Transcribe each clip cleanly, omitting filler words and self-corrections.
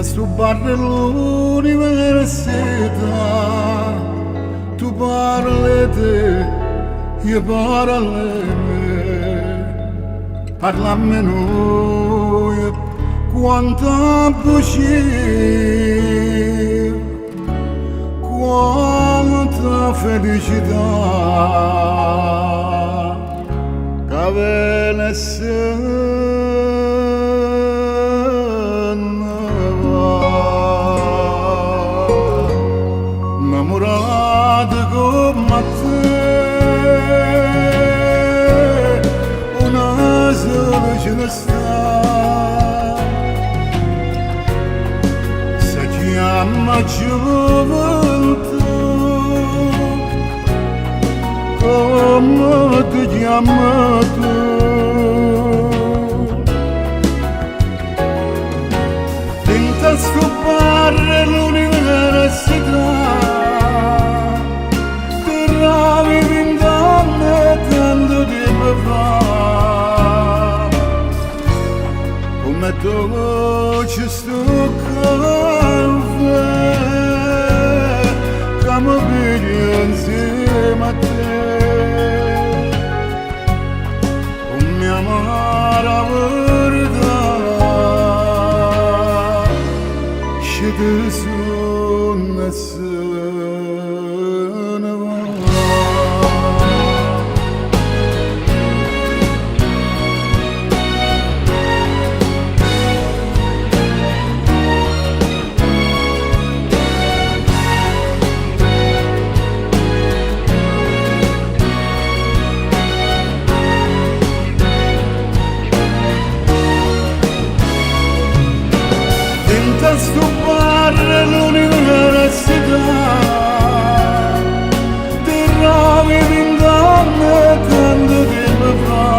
su barre l'università, tu parli te, io parlo me, parla a me noi, quanta bugia, quanta felicità, che innamorata come te, una sola ce ne sta, si chiama gioventù, come ti chiami tu. Tenta scopare l'università, come tu ci sto caffè, come vieni insieme a te, come amara verità, che ti sono tenta scopare l'università, ti trovi in donne tanto tempo fa,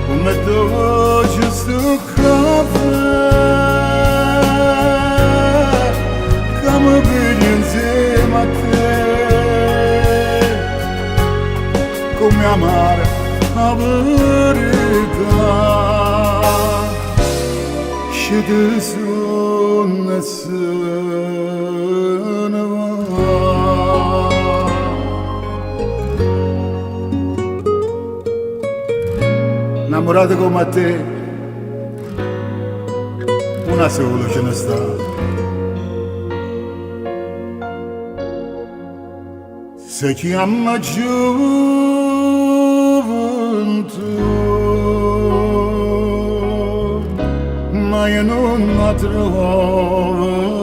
come tu voce sto caffè, come vieni insieme a te, come amare la verità, che ti sono innamorata come te, una sola ce ne sta, si chiama gioventù, ma io non la trovo.